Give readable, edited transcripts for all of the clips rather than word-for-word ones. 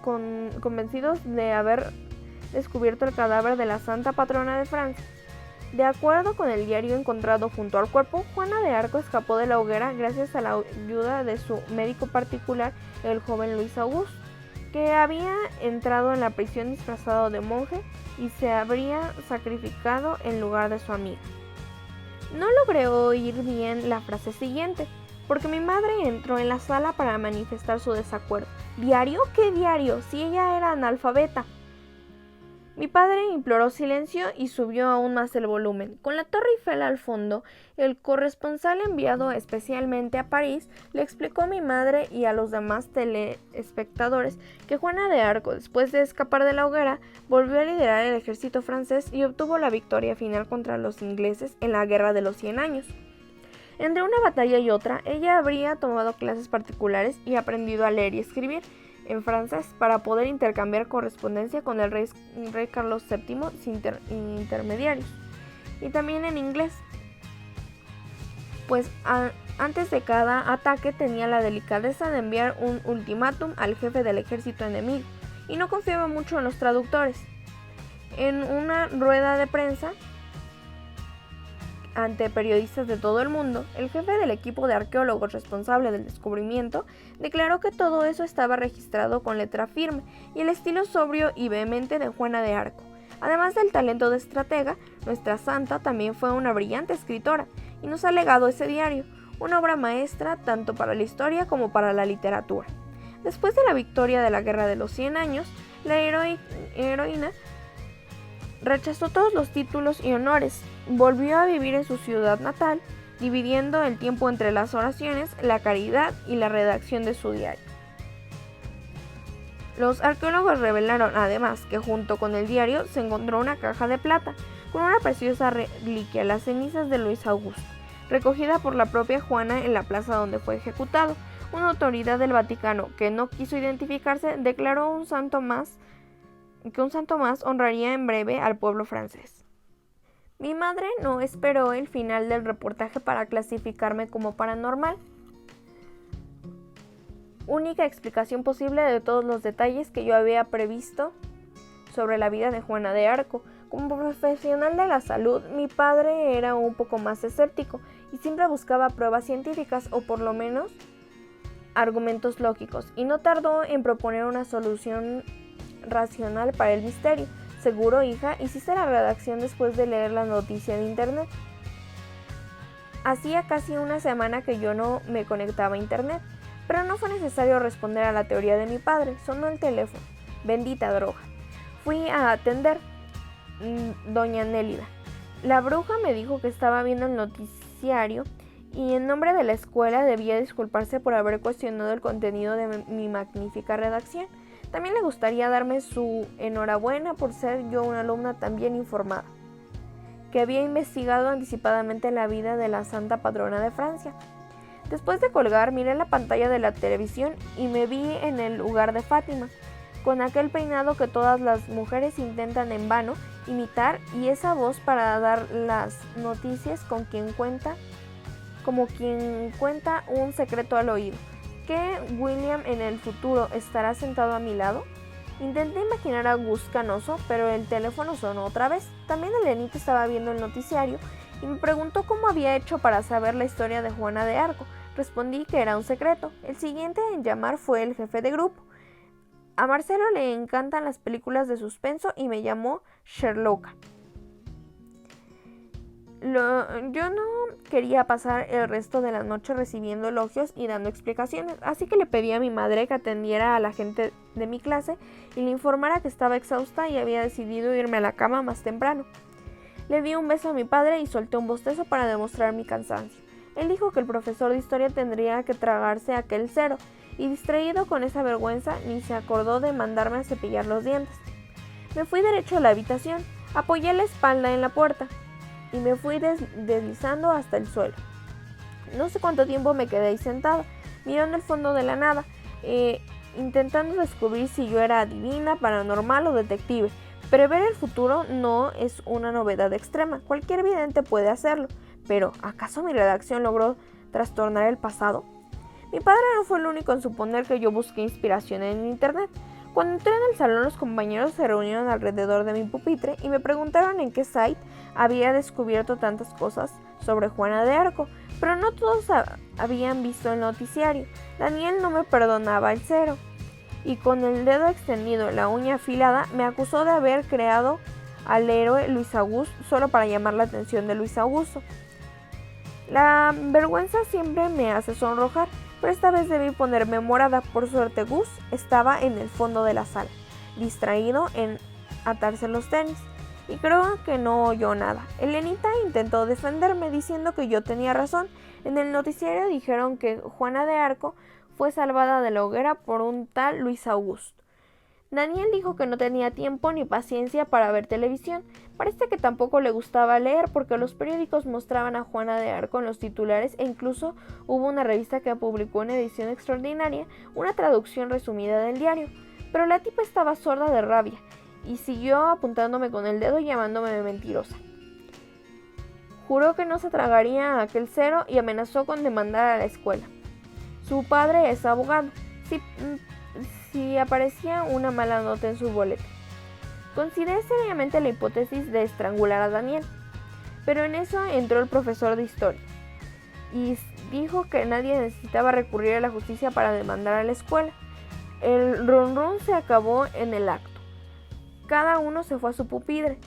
convencidos de haber descubierto el cadáver de la santa patrona de Francia. De acuerdo con el diario encontrado junto al cuerpo, Juana de Arco escapó de la hoguera gracias a la ayuda de su médico particular, el joven Luis Auguste, que había entrado en la prisión disfrazado de monje y se habría sacrificado en lugar de su amiga. No logré oír bien la frase siguiente, porque mi madre entró en la sala para manifestar su desacuerdo. ¿Diario? ¿Qué diario? Si ella era analfabeta. Mi padre imploró silencio y subió aún más el volumen. Con la Torre Eiffel al fondo, el corresponsal enviado especialmente a París le explicó a mi madre y a los demás telespectadores que Juana de Arco, después de escapar de la hoguera, volvió a liderar el ejército francés y obtuvo la victoria final contra los ingleses en la Guerra de los 100 años. Entre una batalla y otra, ella habría tomado clases particulares y aprendido a leer y escribir en francés para poder intercambiar correspondencia con el rey Carlos VII sin intermediarios, y también en inglés, pues antes de cada ataque tenía la delicadeza de enviar un ultimátum al jefe del ejército enemigo, y no confiaba mucho en los traductores. En una rueda de prensa ante periodistas de todo el mundo, el jefe del equipo de arqueólogos responsable del descubrimiento declaró que todo eso estaba registrado con letra firme y el estilo sobrio y vehemente de Juana de Arco. Además del talento de estratega, nuestra santa también fue una brillante escritora y nos ha legado ese diario, una obra maestra tanto para la historia como para la literatura. Después de la victoria de la Guerra de los 100 años, la heroína rechazó todos los títulos y honores, volvió a vivir en su ciudad natal, dividiendo el tiempo entre las oraciones, la caridad y la redacción de su diario. Los arqueólogos revelaron además que junto con el diario se encontró una caja de plata con una preciosa reliquia, las cenizas de Luis Auguste, recogida por la propia Juana en la plaza donde fue ejecutado. Una autoridad del Vaticano que no quiso identificarse declaró que un santo más honraría en breve al pueblo francés. Mi madre no esperó el final del reportaje para clasificarme como paranormal. Única explicación posible de todos los detalles que yo había previsto sobre la vida de Juana de Arco. Como profesional de la salud, mi padre era un poco más escéptico y siempre buscaba pruebas científicas o por lo menos argumentos lógicos, y no tardó en proponer una solución racional para el misterio. Seguro, hija, hiciste la redacción después de leer la noticia de internet. Hacía casi una semana que yo no me conectaba a internet, pero no fue necesario responder a la teoría de mi padre. Sonó el teléfono. Bendita droga. Fui a atender. Doña Nélida. La bruja me dijo que estaba viendo el noticiario y en nombre de la escuela debía disculparse por haber cuestionado el contenido de mi magnífica redacción. También le gustaría darme su enhorabuena por ser yo una alumna tan bien informada, que había investigado anticipadamente la vida de la santa patrona de Francia. Después de colgar, miré la pantalla de la televisión y me vi en el lugar de Fátima, con aquel peinado que todas las mujeres intentan en vano imitar y esa voz para dar las noticias como quien cuenta un secreto al oído. ¿Que William en el futuro estará sentado a mi lado? Intenté imaginar a Gus canoso, pero el teléfono sonó otra vez. También Elenita estaba viendo el noticiario y me preguntó cómo había hecho para saber la historia de Juana de Arco. Respondí que era un secreto. El siguiente en llamar fue el jefe de grupo. A Marcelo le encantan las películas de suspenso y me llamó Sherlocka. Yo no quería pasar el resto de la noche recibiendo elogios y dando explicaciones, así que le pedí a mi madre que atendiera a la gente de mi clase y le informara que estaba exhausta y había decidido irme a la cama más temprano. Le di un beso a mi padre y solté un bostezo para demostrar mi cansancio. Él dijo que el profesor de historia tendría que tragarse aquel cero, y distraído con esa vergüenza ni se acordó de mandarme a cepillar los dientes. Me fui derecho a la habitación, apoyé la espalda en la puerta y me fui deslizando hasta el suelo. No sé cuánto tiempo me quedé ahí sentada, mirando el fondo de la nada, intentando descubrir si yo era adivina, paranormal o detective. Prever el futuro no es una novedad extrema, cualquier vidente puede hacerlo, pero ¿acaso mi redacción logró trastornar el pasado? Mi padre no fue el único en suponer que yo busqué inspiración en internet. Cuando entré en el salón, los compañeros se reunieron alrededor de mi pupitre y me preguntaron en qué site había descubierto tantas cosas sobre Juana de Arco, pero no todos habían visto el noticiario. Daniel no me perdonaba el cero y con el dedo extendido y la uña afilada me acusó de haber creado al héroe Luis Augusto solo para llamar la atención de Luis Augusto. La vergüenza siempre me hace sonrojar, pero esta vez debí ponerme morada. Por suerte Gus estaba en el fondo de la sala, distraído en atarse los tenis, y creo que no oyó nada. Elenita intentó defenderme diciendo que yo tenía razón. En el noticiario dijeron que Juana de Arco fue salvada de la hoguera por un tal Luis Augusto. Daniel dijo que no tenía tiempo ni paciencia para ver televisión. Parece que tampoco le gustaba leer porque los periódicos mostraban a Juana de Arco en los titulares e incluso hubo una revista que publicó en edición extraordinaria una traducción resumida del diario. Pero la tipa estaba sorda de rabia y siguió apuntándome con el dedo y llamándome mentirosa. Juró que no se tragaría aquel cero y amenazó con demandar a la escuela. Su padre es abogado. Si aparecía una mala nota en su boleto. Consideré seriamente la hipótesis de estrangular a Daniel, pero en eso entró el profesor de historia y dijo que nadie necesitaba recurrir a la justicia para demandar a la escuela. El ronrón se acabó en el acto. Cada uno se fue a su pupitre.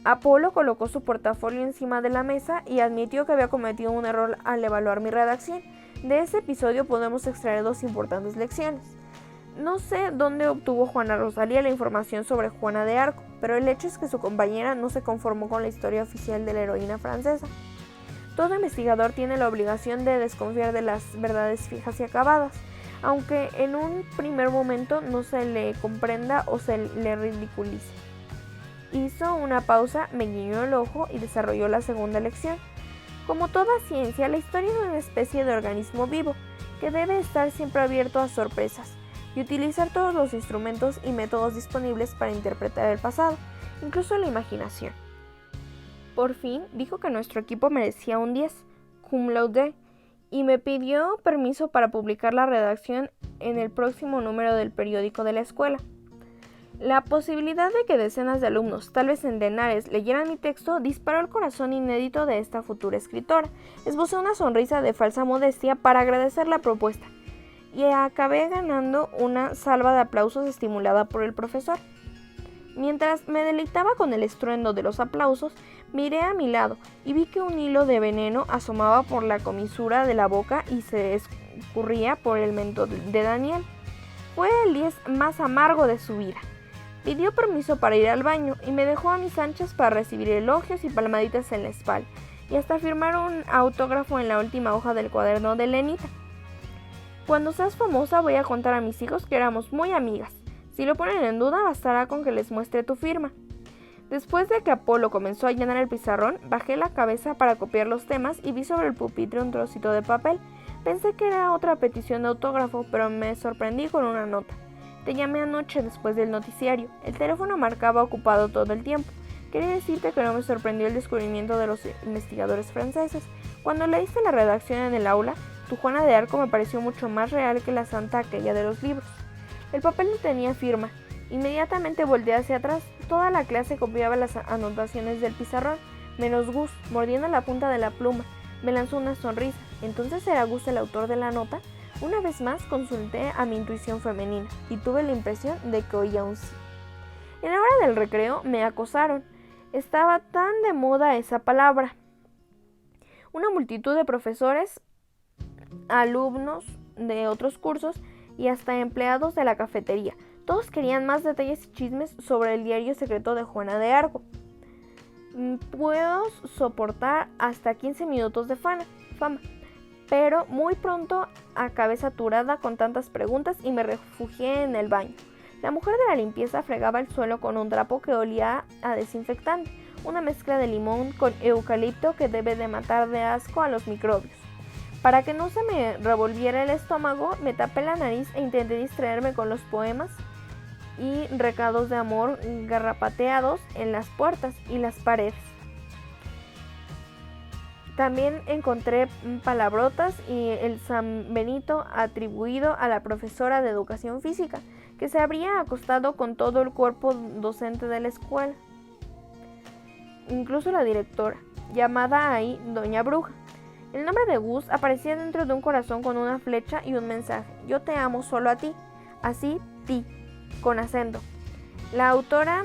Apolo colocó su portafolio encima de la mesa y admitió que había cometido un error al evaluar mi redacción. De ese episodio podemos extraer dos importantes lecciones. No sé dónde obtuvo Juana Rosalía la información sobre Juana de Arco, pero el hecho es que su compañera no se conformó con la historia oficial de la heroína francesa. Todo investigador tiene la obligación de desconfiar de las verdades fijas y acabadas, aunque en un primer momento no se le comprenda o se le ridiculice. Hizo una pausa, me guiñó el ojo y desarrolló la segunda lección. Como toda ciencia, la historia es una especie de organismo vivo que debe estar siempre abierto a sorpresas y utilizar todos los instrumentos y métodos disponibles para interpretar el pasado, incluso la imaginación. Por fin dijo que nuestro equipo merecía un 10, cum laude, y me pidió permiso para publicar la redacción en el próximo número del periódico de la escuela. La posibilidad de que decenas de alumnos, tal vez centenares, leyeran mi texto disparó el corazón inédito de esta futura escritora. Esbocé una sonrisa de falsa modestia para agradecer la propuesta y acabé ganando una salva de aplausos estimulada por el profesor. Mientras me deleitaba con el estruendo de los aplausos, miré a mi lado y vi que un hilo de veneno asomaba por la comisura de la boca y se escurría por el mentón de Daniel. Fue el 10 más amargo de su vida. Pidió permiso para ir al baño y me dejó a mis anchas para recibir elogios y palmaditas en la espalda y hasta firmar un autógrafo en la última hoja del cuaderno de Elenita. Cuando seas famosa voy a contar a mis hijos que éramos muy amigas. Si lo ponen en duda, bastará con que les muestre tu firma. Después de que Apolo comenzó a llenar el pizarrón, bajé la cabeza para copiar los temas y vi sobre el pupitre un trocito de papel. Pensé que era otra petición de autógrafo, pero me sorprendí con una nota. Te llamé anoche después del noticiario. El teléfono marcaba ocupado todo el tiempo. Quería decirte que no me sorprendió el descubrimiento de los investigadores franceses. Cuando leíste la redacción en el aula, tu Juana de Arco me pareció mucho más real que la santa aquella de los libros. El papel no tenía firma. Inmediatamente volteé hacia atrás. Toda la clase copiaba las anotaciones del pizarrón, menos Gus, mordiendo la punta de la pluma. Me lanzó una sonrisa. ¿Entonces era Gus el autor de la nota? Una vez más consulté a mi intuición femenina y tuve la impresión de que oía un sí. En la hora del recreo me acosaron. Estaba tan de moda esa palabra. Una multitud de profesores, alumnos de otros cursos y hasta empleados de la cafetería. Todos querían más detalles y chismes sobre el diario secreto de Juana de Arco. Puedo soportar hasta 15 minutos de fama, pero muy pronto acabé saturada con tantas preguntas y me refugié en el baño. La mujer de la limpieza fregaba el suelo con un trapo que olía a desinfectante, una mezcla de limón con eucalipto que debe de matar de asco a los microbios. Para que no se me revolviera el estómago, me tapé la nariz e intenté distraerme con los poemas y recados de amor garrapateados en las puertas y las paredes. También encontré palabrotas y el San Benito atribuido a la profesora de educación física, que se habría acostado con todo el cuerpo docente de la escuela, incluso la directora, llamada ahí Doña Bruja. El nombre de Gus aparecía dentro de un corazón con una flecha y un mensaje: yo te amo solo a ti, así ti, con acento. La autora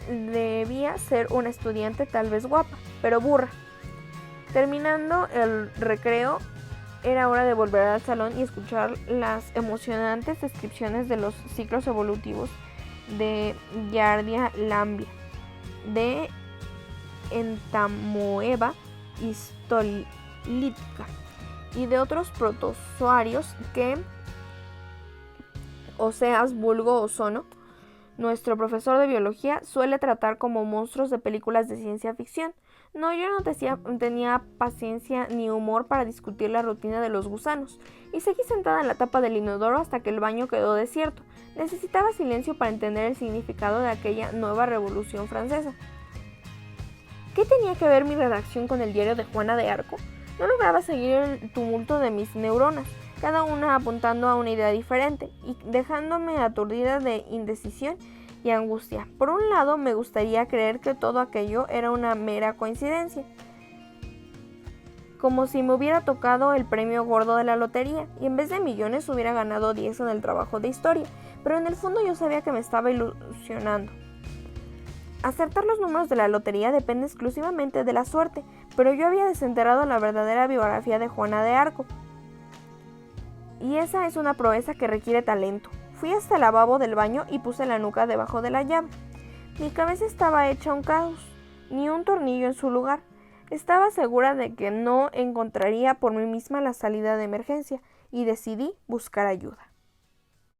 debía ser una estudiante tal vez guapa, pero burra. Terminando el recreo, era hora de volver al salón y escuchar las emocionantes descripciones de los ciclos evolutivos de Giardia lamblia, de Entamoeba histolítica y de otros protozoarios que Oseas vulgo Ozono, nuestro profesor de biología, suele tratar como monstruos de películas de ciencia ficción. No, yo no tenía paciencia ni humor para discutir la rutina de los gusanos, y seguí sentada en la tapa del inodoro hasta que el baño quedó desierto. Necesitaba silencio para entender el significado de aquella nueva revolución francesa. ¿Qué tenía que ver mi redacción con el diario de Juana de Arco? No lograba seguir el tumulto de mis neuronas, cada una apuntando a una idea diferente y dejándome aturdida de indecisión y angustia. Por un lado, me gustaría creer que todo aquello era una mera coincidencia, como si me hubiera tocado el premio gordo de la lotería y en vez de millones hubiera ganado 10 en el trabajo de historia, pero en el fondo yo sabía que me estaba ilusionando. Acertar los números de la lotería depende exclusivamente de la suerte, pero yo había desenterrado la verdadera biografía de Juana de Arco. Y esa es una proeza que requiere talento. Fui hasta el lavabo del baño y puse la nuca debajo de la llave. Mi cabeza estaba hecha un caos, ni un tornillo en su lugar. Estaba segura de que no encontraría por mí misma la salida de emergencia y decidí buscar ayuda.